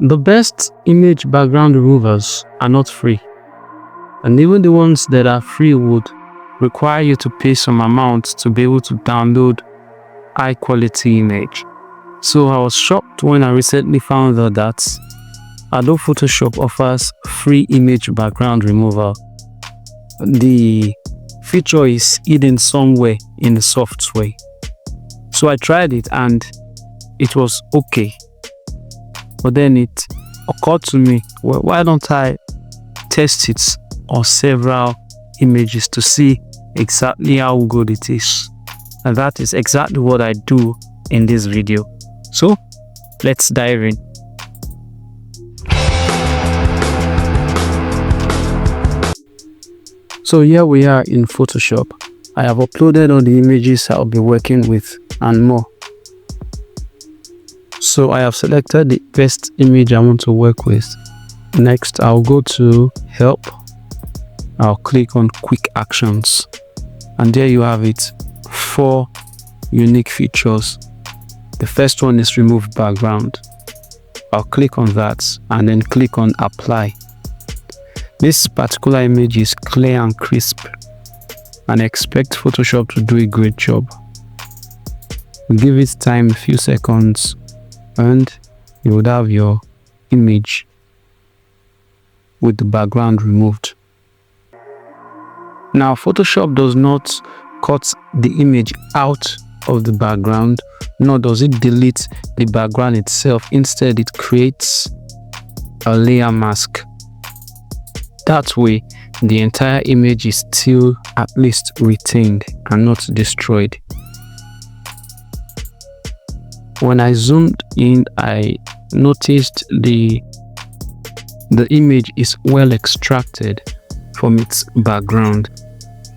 The best image background removers are not free, and even the ones that are free would require you to pay some amount to be able to download high quality image. So I was shocked when I recently found out that Adobe Photoshop offers free image background removal. The feature is hidden somewhere in the software. So I tried it and it was okay. But then it occurred to me, well, why don't I test it on several images to see exactly how good it is? And that is exactly what I do in this video. So let's dive in. So here we are in Photoshop. I have uploaded all the images I'll be working with and more. So I have selected the best image I want to work with. Next, I'll go to Help. I'll click on Quick Actions. And there you have it. 4 unique features. The first one is Remove Background. I'll click on that and then click on Apply. This particular image is clear and crisp, and I expect Photoshop to do a great job. We'll give it time, a few seconds, and you would have your image with the background removed. Now, Photoshop does not cut the image out of the background, nor does it delete the background itself. Instead, it creates a layer mask. That way, the entire image is still at least retained and not destroyed. When I zoomed in, I noticed the image is well extracted from its background.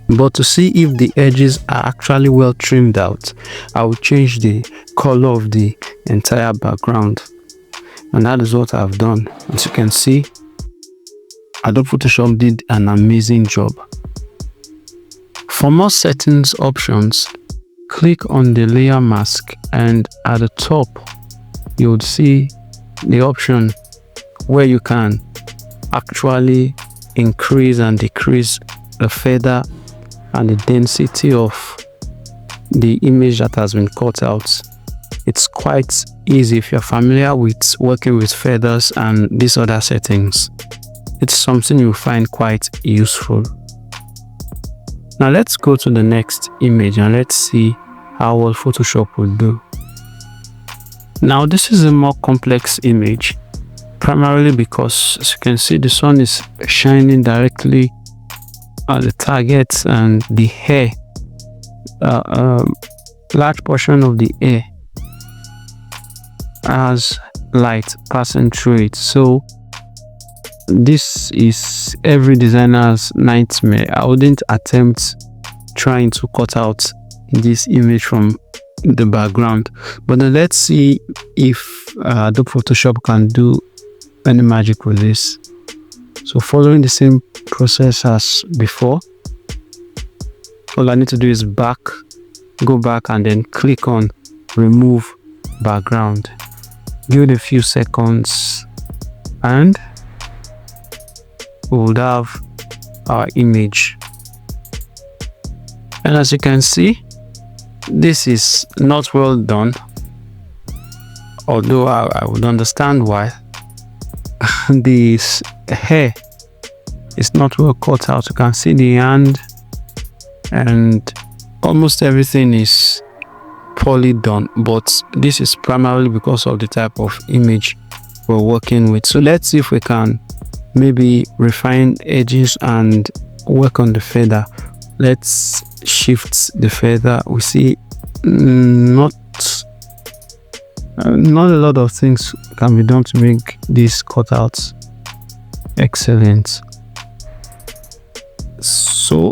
But to see if the edges are actually well trimmed out, I will change the color of the entire background. And that is what I've done. As you can see, Adobe Photoshop did an amazing job. For more settings options, click on the layer mask, and at the top you would see the option where you can actually increase and decrease the feather and the density of the image that has been cut out. It's quite easy if you're familiar with working with feathers and these other settings. It's something you'll find quite useful. Now let's go to the next image and let's see how well Photoshop will do. Now this is a more complex image, primarily because, as you can see, the sun is shining directly at the target, and the hair, large portion of the hair has light passing through it. So this is every designer's nightmare. I wouldn't attempt trying to cut out this image from the background, but then let's see if Adobe Photoshop can do any magic with this. So following the same process as before, all I need to do is go back and then click on Remove Background. Give it a few seconds and we would have our image. And as you can see, this is not well done, although I would understand why. This hair is not well cut out. You can see the hand, and almost everything is poorly done, but this is primarily because of the type of image we're working with. So let's see if we can maybe refine edges and work on the feather. Let's shift the feather. We see not a lot of things can be done to make these cutouts excellent. So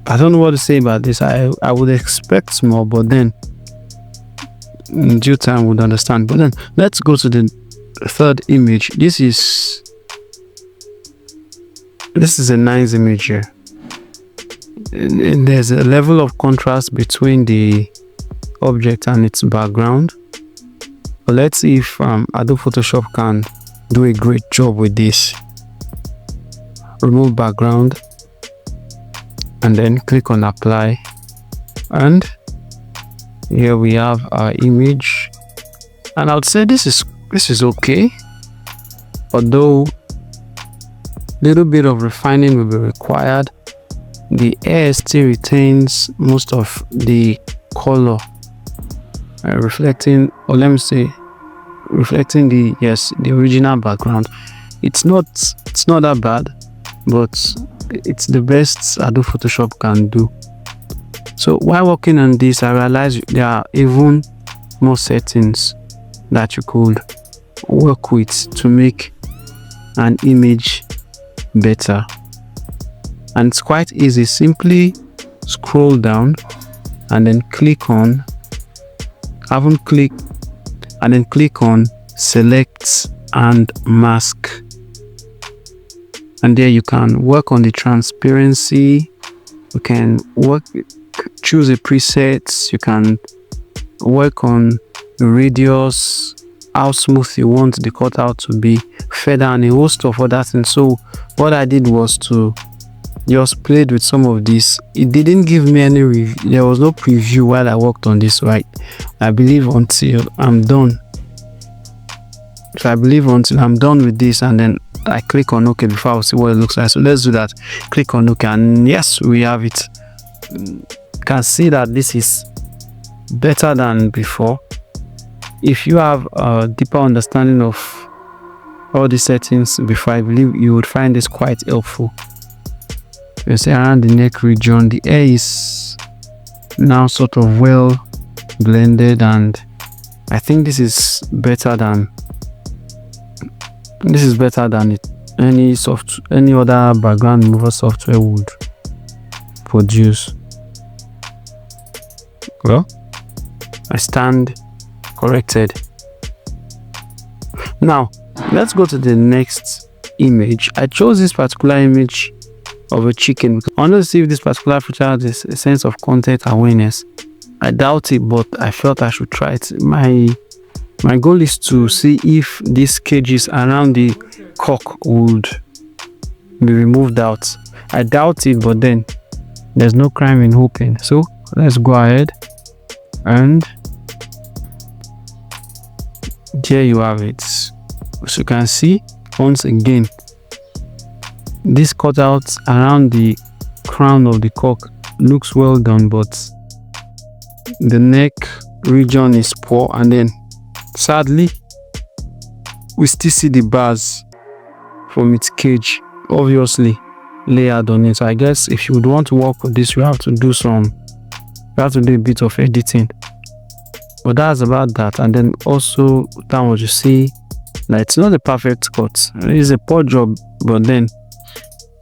I don't know what to say about this. I would expect more, but then in due time we'll understand. But then let's go to the third image. This is a nice image here. And there's a level of contrast between the object and its background. But let's see if Adobe Photoshop can do a great job with this. Remove background and then click on apply, and here we have our image, and I would say this is okay, although little bit of refining will be required. The air still retains most of the color, reflecting, or let me say reflecting the original background. It's not that bad, but it's the best Adobe Photoshop can do. So while working on this, I realized there are even more settings that you could work with to make an image better, and it's quite easy. Simply scroll down and then click on select and mask, and there you can work on the transparency. You can choose a preset. You can work on the radius, how smooth you want the cutout to be, feather, and a host of other things. So what I did was to just played with some of this. It didn't give me any review. There was no preview while I worked on this, right? I believe until I'm done. So I believe until I'm done with this, and then I click on OK before I'll see what it looks like. So let's do that. Click on OK, and yes, we have it. You can see that this is better than before. If you have a deeper understanding of all the settings before, I believe you would find this quite helpful. You see around the neck region, the hair is now sort of well blended, and I think this is better than any other background remover software would produce. Well, I stand corrected. Now let's go to the next image. I chose this particular image of a chicken because I wanted to see if this particular feature has a sense of content awareness. I doubt it, but I felt I should try it. My goal is to see if these cages around the cock would be removed out. I doubt it, but then there's no crime in hoping. So let's go ahead, and there you have it. So you can see once again this cutout around the crown of the cock looks well done, but the neck region is poor, and then sadly we still see the bars from its cage obviously layered on it. So I guess if you would want to work with this, you have to do a bit of editing, but that's about that. And then also down what you see, like, it's not a perfect cut, it's a poor job, but then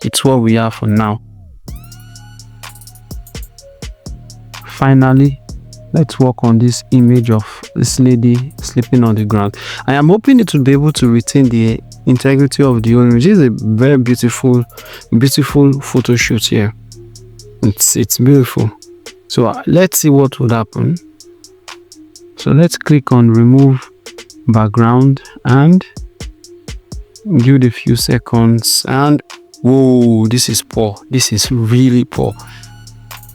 it's what we have for now. Finally, let's work on this image of this lady sleeping on the ground. I am hoping it will be able to retain the integrity of the image. This is a very beautiful photo shoot here. It's beautiful. So let's see what would happen. So let's click on remove background and give it a few seconds, and whoa, this is poor. This is really poor.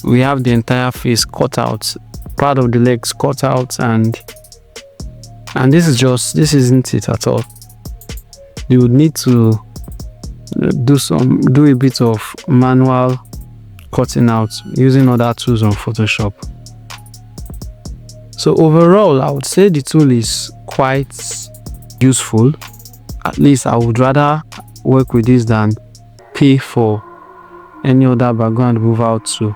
We have the entire face cut out, part of the legs cut out, and this isn't it at all. You would need to do a bit of manual cutting out using other tools on Photoshop. So overall, I would say the tool is quite useful. At least I would rather work with this than pay for any other background removal tool.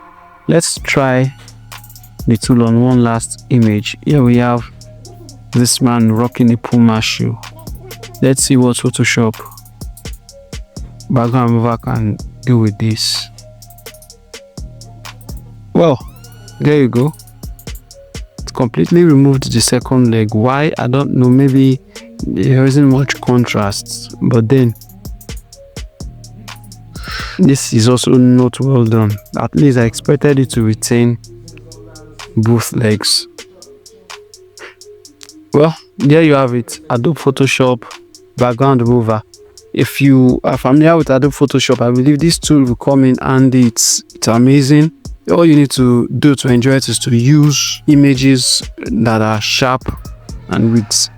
Let's try the tool on one last image. Here we have this man rocking a Puma shoe. Let's see what Photoshop background remover can do with this. Well, there you go. It completely removed the second leg. Why? I don't know. Maybe there isn't much contrast, but then this is also not well done. At least I expected it to retain both legs. Well, there you have it, Adobe Photoshop background remover. If you are familiar with Adobe Photoshop, I believe this tool will come in handy. It's amazing. All you need to do to enjoy it is to use images that are sharp and with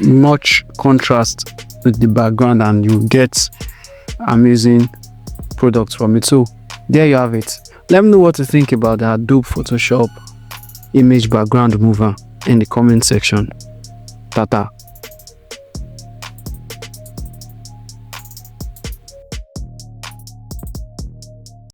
much contrast with the background, and you get amazing products from it. So there you have it. Let me know what you think about the Adobe Photoshop image background remover in the comment section. Tata.